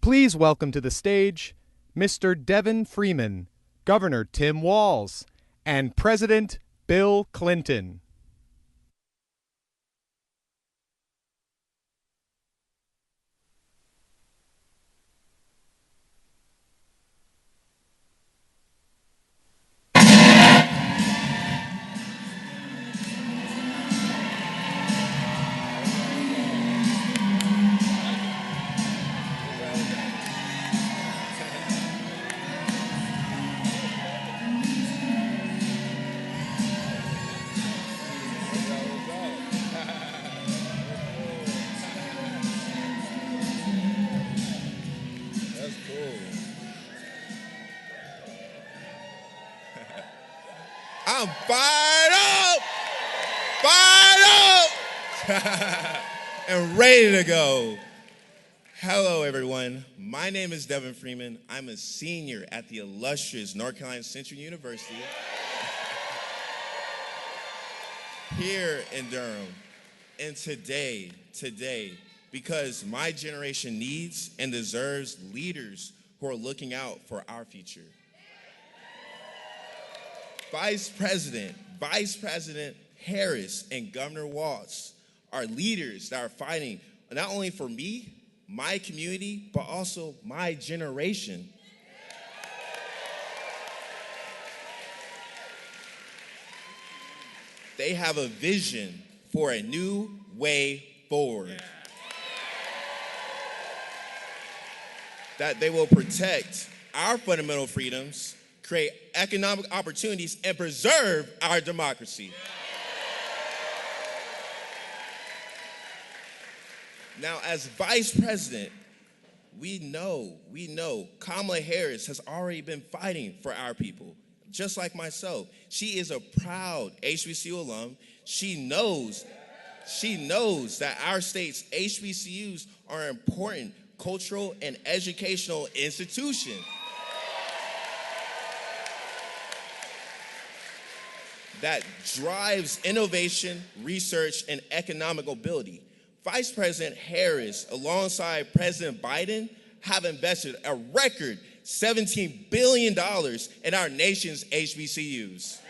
Please welcome to the stage Mr. Devin Freeman, Governor Tim Walz, and President Bill Clinton. I'm fired up, and ready to go. Hello, everyone. My name is Devin Freeman. I'm a senior at the illustrious North Carolina Central University here in Durham. And today, because my generation needs and deserves leaders who are looking out for our future. Vice President Harris and Governor Walz are leaders that are fighting not only for me, my community, but also my generation. They have a vision for a new way forward. That they will protect our fundamental freedoms, create economic opportunities, and preserve our democracy. Now, as vice president, we know Kamala Harris has already been fighting for our people, just like myself. She is a proud HBCU alum. She knows that our state's HBCUs are an important cultural and educational institution. That drives innovation, research, and economic mobility. Vice President Harris, alongside President Biden, have invested a record $17 billion in our nation's HBCUs.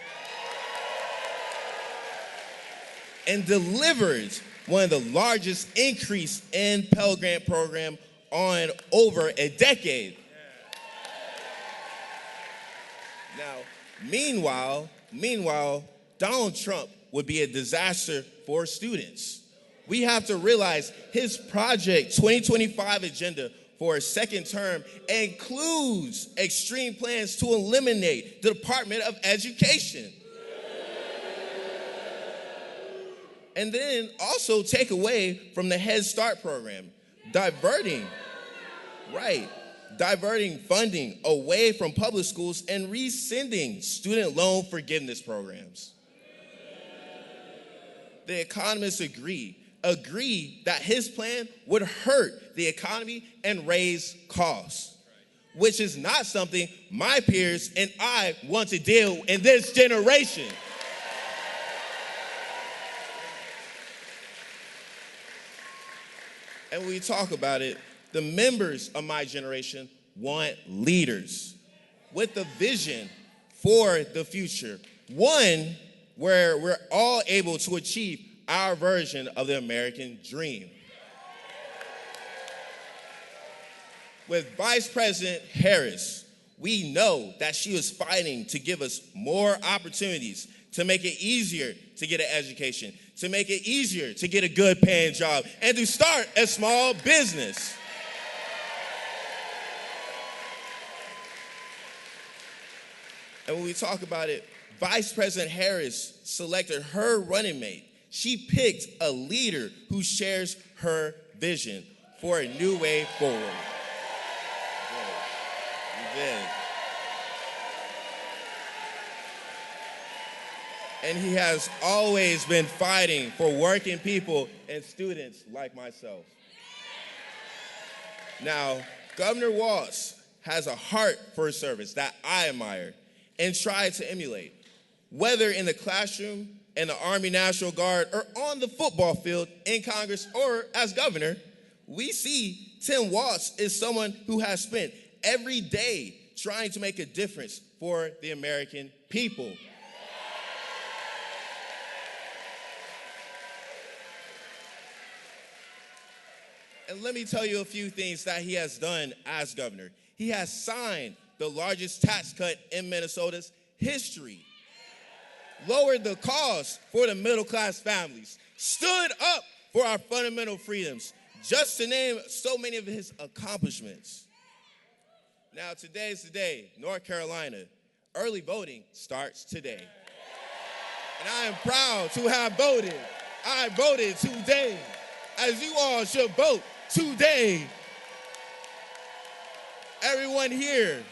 And delivered one of the largest increase in Pell Grant program on over a decade. Now, meanwhile, Donald Trump would be a disaster for students. We have to realize his Project 2025 agenda for a second term includes extreme plans to eliminate the Department of Education. And then also take away from the Head Start program, diverting funding away from public schools and rescinding student loan forgiveness programs. The economists agree that his plan would hurt the economy and raise costs, which is not something my peers and I want to deal in this generation. And when we talk about it, the members of my generation want leaders with a vision for the future, one where we're all able to achieve our version of the American dream. With Vice President Harris, we know that she was fighting to give us more opportunities, to make it easier to get an education, to make it easier to get a good paying job, and to start a small business. And when we talk about it, Vice President Harris selected her running mate. She picked a leader who shares her vision for a new way forward. You did. And he has always been fighting for working people and students like myself. Now, Governor Walz has a heart for service that I admire and try to emulate, whether in the classroom, in the Army National Guard, or on the football field, in Congress, or as governor. we see Tim Walz is someone who has spent every day trying to make a difference for the American people. And let me tell you a few things that he has done as governor. He has signed the largest tax cut in Minnesota's history, lowered the cost for the middle-class families, stood up for our fundamental freedoms, just to name so many of his accomplishments. Now, today's the day, North Carolina. Early voting starts today. And I am proud to have voted. I voted today, as you all should vote today. Everyone here,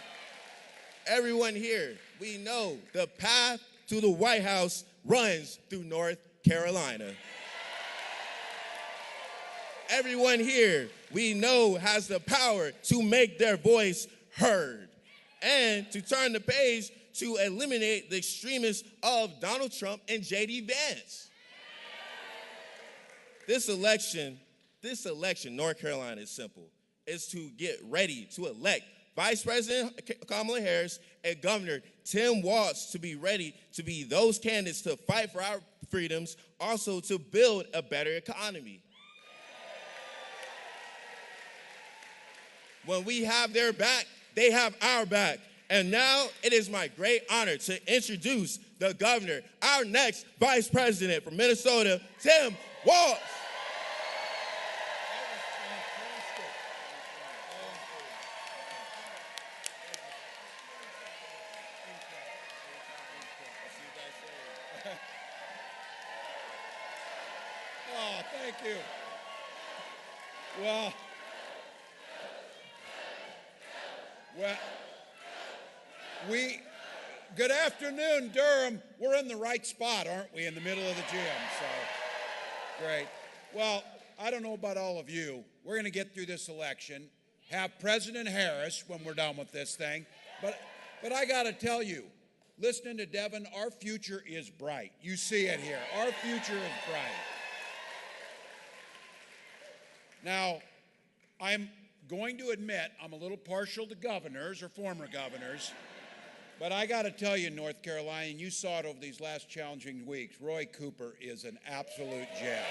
we know the path to the White House runs through North Carolina. Everyone here, we know, has the power to make their voice heard and to turn the page to eliminate the extremists of Donald Trump and J.D. Vance. This election, North Carolina is simple. It's to get ready to elect Vice President Kamala Harris and Governor Tim Walz to be ready to be those candidates to fight for our freedoms, also to build a better economy. When we have their back, they have our back. And now it is my great honor to introduce the governor, our next vice president from Minnesota, Tim Walz. Oh, thank you. Well, good afternoon, Durham. We're in the right spot, aren't we, in the middle of the gym, so great. Well, I don't know about all of you. We're going to get through this election, have President Harris when we're done with this thing, but I got to tell you, listening to Devin, our future is bright. You see it here. Our future is bright. Now, I'm going to admit I'm a little partial to governors or former governors, but I got to tell you, North Carolina, and you saw it over these last challenging weeks, Roy Cooper is an absolute gem.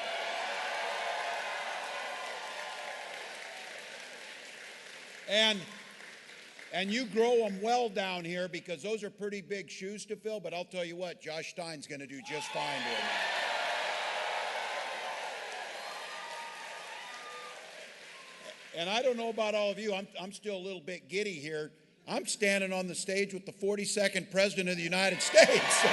And you grow them well down here because those are pretty big shoes to fill, but I'll tell you what, Josh Stein's going to do just fine doing that. And I don't know about all of you, I'm still a little bit giddy here. I'm standing on the stage with the 42nd President of the United States.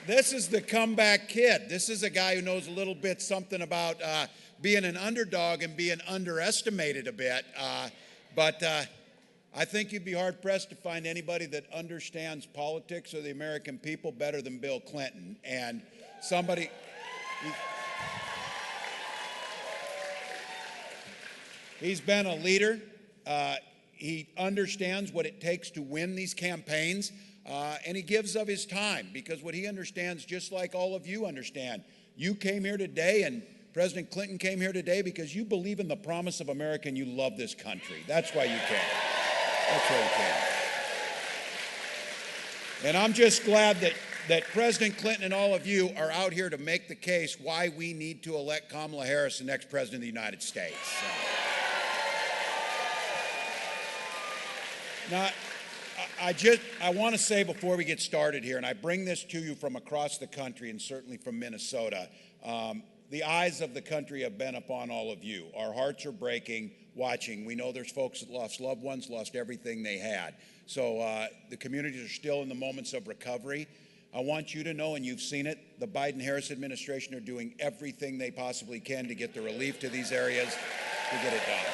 This is the comeback kid. This is a guy who knows a little bit something about being an underdog and being underestimated a bit. But I think you'd be hard-pressed to find anybody that understands politics or the American people better than Bill Clinton. And somebody... He's been a leader. He understands what it takes to win these campaigns, and he gives of his time because what he understands, just like all of you understand, you came here today and President Clinton came here today because you believe in the promise of America and you love this country. That's why you came. That's why you came. And I'm just glad that President Clinton and all of you are out here to make the case why we need to elect Kamala Harris the next President of the United States. Now, I want to say before we get started here, and I bring this to you from across the country and certainly from Minnesota, the eyes of the country have been upon all of you. Our hearts are breaking watching. We know there's folks that lost loved ones, lost everything they had. So the communities are still in the moments of recovery. I want you to know, and you've seen it, the Biden-Harris administration are doing everything they possibly can to get the relief to these areas to get it done.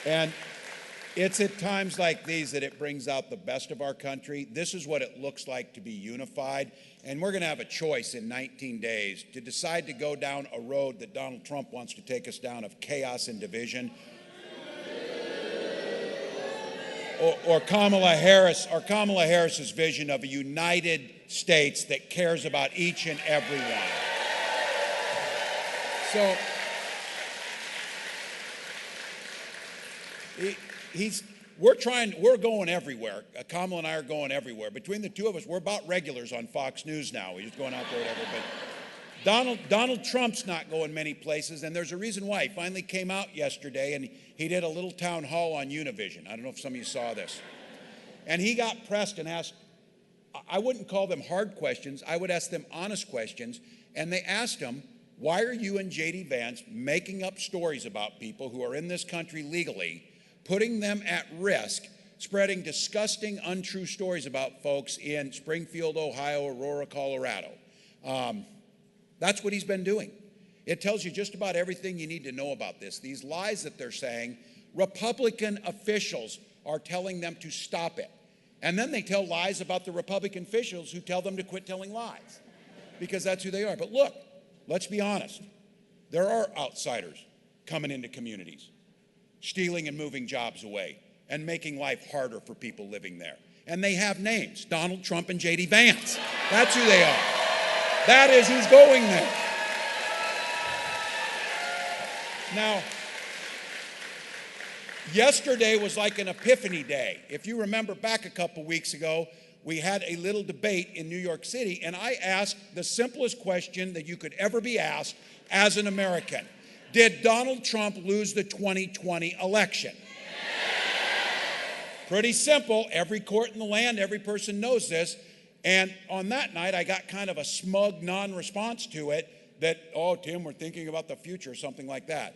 And it's at times like these that it brings out the best of our country. This is what it looks like to be unified. And we're going to have a choice in 19 days to decide to go down a road that Donald Trump wants to take us down of chaos and division. or Kamala Harris's vision of a United States that cares about each and every one. So we're going everywhere. Kamala and I are going everywhere. Between the two of us, we're about regulars on Fox News now. We're just going out there, whatever. But Donald Trump's not going many places, and there's a reason why. He finally came out yesterday, and he did a little town hall on Univision. I don't know if some of you saw this. And he got pressed and asked, I wouldn't call them hard questions. I would ask them honest questions. And they asked him, why are you and J.D. Vance making up stories about people who are in this country legally, putting them at risk, spreading disgusting, untrue stories about folks in Springfield, Ohio, Aurora, Colorado? That's what he's been doing. It tells you just about everything you need to know about this. These lies that they're saying, Republican officials are telling them to stop it. And then they tell lies about the Republican officials who tell them to quit telling lies, because that's who they are. But look, let's be honest. There are outsiders coming into communities, stealing and moving jobs away, and making life harder for people living there. And they have names, Donald Trump and J.D. Vance. That's who they are. That is who's going there. Now, yesterday was like an epiphany day. If you remember back a couple weeks ago, we had a little debate in New York City, and I asked the simplest question that you could ever be asked as an American. Did Donald Trump lose the 2020 election? Pretty simple. Every court in the land, every person knows this. And on that night, I got kind of a smug non-response to it that, oh, Tim, we're thinking about the future, or something like that.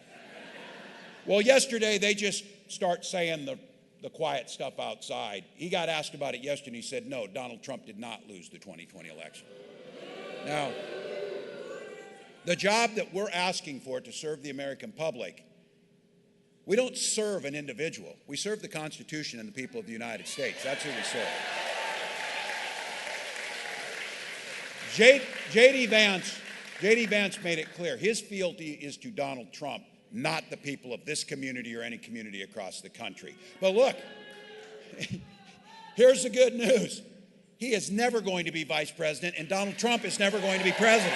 Well, yesterday, they just start saying the quiet stuff outside. He got asked about it yesterday, and he said, no, Donald Trump did not lose the 2020 election. Now, the job that we're asking for to serve the American public, we don't serve an individual. We serve the Constitution and the people of the United States. That's who we serve. J.D. Vance made it clear. His fealty is to Donald Trump, not the people of this community or any community across the country. But look, here's the good news. He is never going to be vice president, and Donald Trump is never going to be president.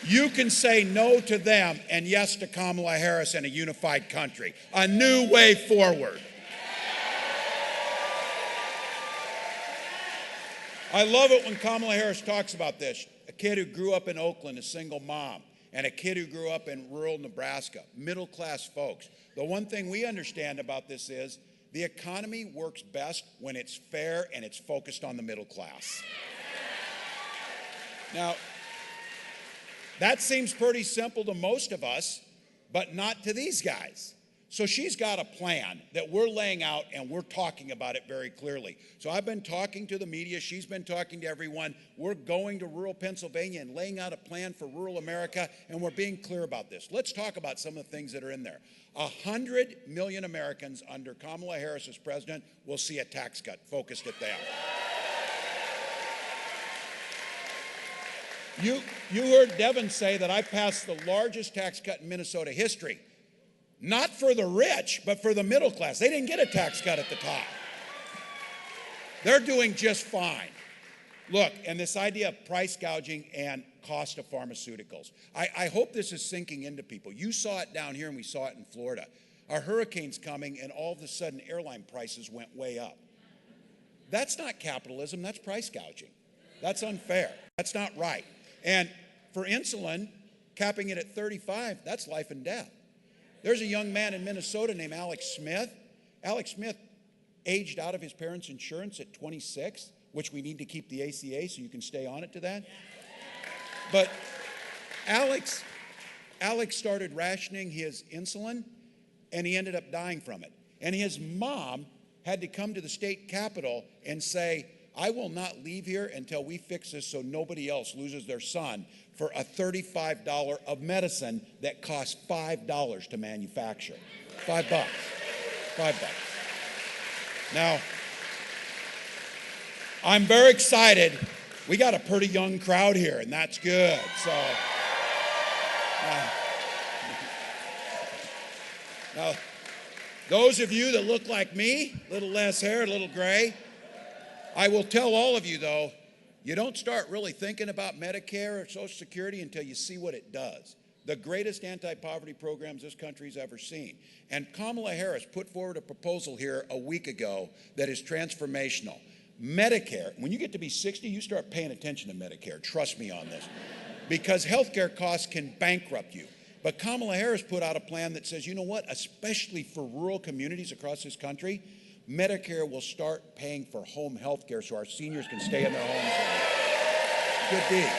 You can say no to them and yes to Kamala Harris and a unified country. A new way forward. I love it when Kamala Harris talks about this. A kid who grew up in Oakland, a single mom, and a kid who grew up in rural Nebraska, middle-class folks. The one thing we understand about this is the economy works best when it's fair and it's focused on the middle class. Now, that seems pretty simple to most of us, but not to these guys. So she's got a plan that we're laying out, and we're talking about it very clearly. So I've been talking to the media. She's been talking to everyone. We're going to rural Pennsylvania and laying out a plan for rural America, and we're being clear about this. Let's talk about some of the things that are in there. 100 million Americans under Kamala Harris as president will see a tax cut focused at them. You heard Devin say that I passed the largest tax cut in Minnesota history. Not for the rich, but for the middle class. They didn't get a tax cut at the top. They're doing just fine. Look, and this idea of price gouging and cost of pharmaceuticals. I hope this is sinking into people. You saw it down here, and we saw it in Florida. A hurricane's coming, and all of a sudden airline prices went way up. That's not capitalism, that's price gouging. That's unfair. That's not right. And for insulin, capping it at 35, that's life and death. There's a young man in Minnesota named Alex Smith. Alex Smith aged out of his parents' insurance at 26, which we need to keep the ACA so you can stay on it to that. But Alex started rationing his insulin, and he ended up dying from it. And his mom had to come to the state capitol and say, I will not leave here until we fix this so nobody else loses their son for a $35 of medicine that costs $5 to manufacture. $5. Now, I'm very excited. We got a pretty young crowd here, and that's good. So Now, those of you that look like me, a little less hair, a little gray, I will tell all of you, though, you don't start really thinking about Medicare or Social Security until you see what it does. The greatest anti-poverty programs this country's ever seen. And Kamala Harris put forward a proposal here a week ago that is transformational. Medicare, when you get to be 60, you start paying attention to Medicare. Trust me on this. Because healthcare costs can bankrupt you. But Kamala Harris put out a plan that says, you know what, especially for rural communities across this country, Medicare will start paying for home health care so our seniors can stay in their homes. Good deed.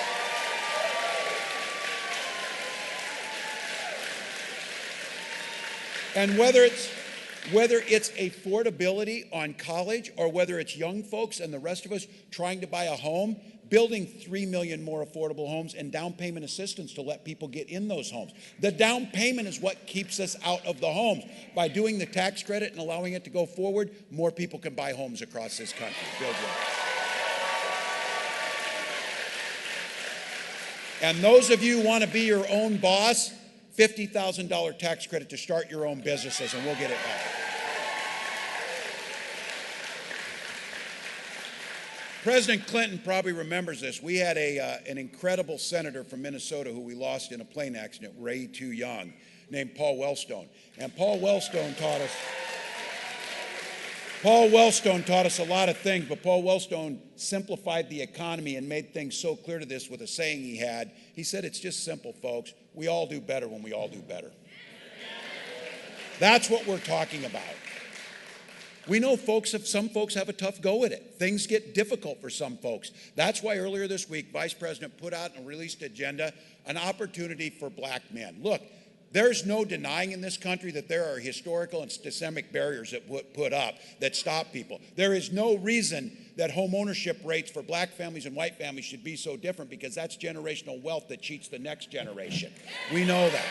And whether it's affordability on college or whether it's young folks and the rest of us trying to buy a home, building 3 million more affordable homes and down payment assistance to let people get in those homes. The down payment is what keeps us out of the homes. By doing the tax credit and allowing it to go forward, more people can buy homes across this country. Build wealth. And those of you who want to be your own boss, $50,000 tax credit to start your own businesses, and we'll get it back. President Clinton probably remembers this. We had an incredible senator from Minnesota who we lost in a plane accident way too young, named Paul Wellstone. And Paul Wellstone taught us a lot of things, but Paul Wellstone simplified the economy and made things so clear to this with a saying he had. He said, it's just simple, folks. We all do better when we all do better. That's what we're talking about. We know some folks have a tough go at it. Things get difficult for some folks. That's why earlier this week, Vice President put out and released agenda, an opportunity for black men. Look, there's no denying in this country that there are historical and systemic barriers that put up that stop people. There is no reason that home ownership rates for black families and white families should be so different, because that's generational wealth that cheats the next generation. We know that.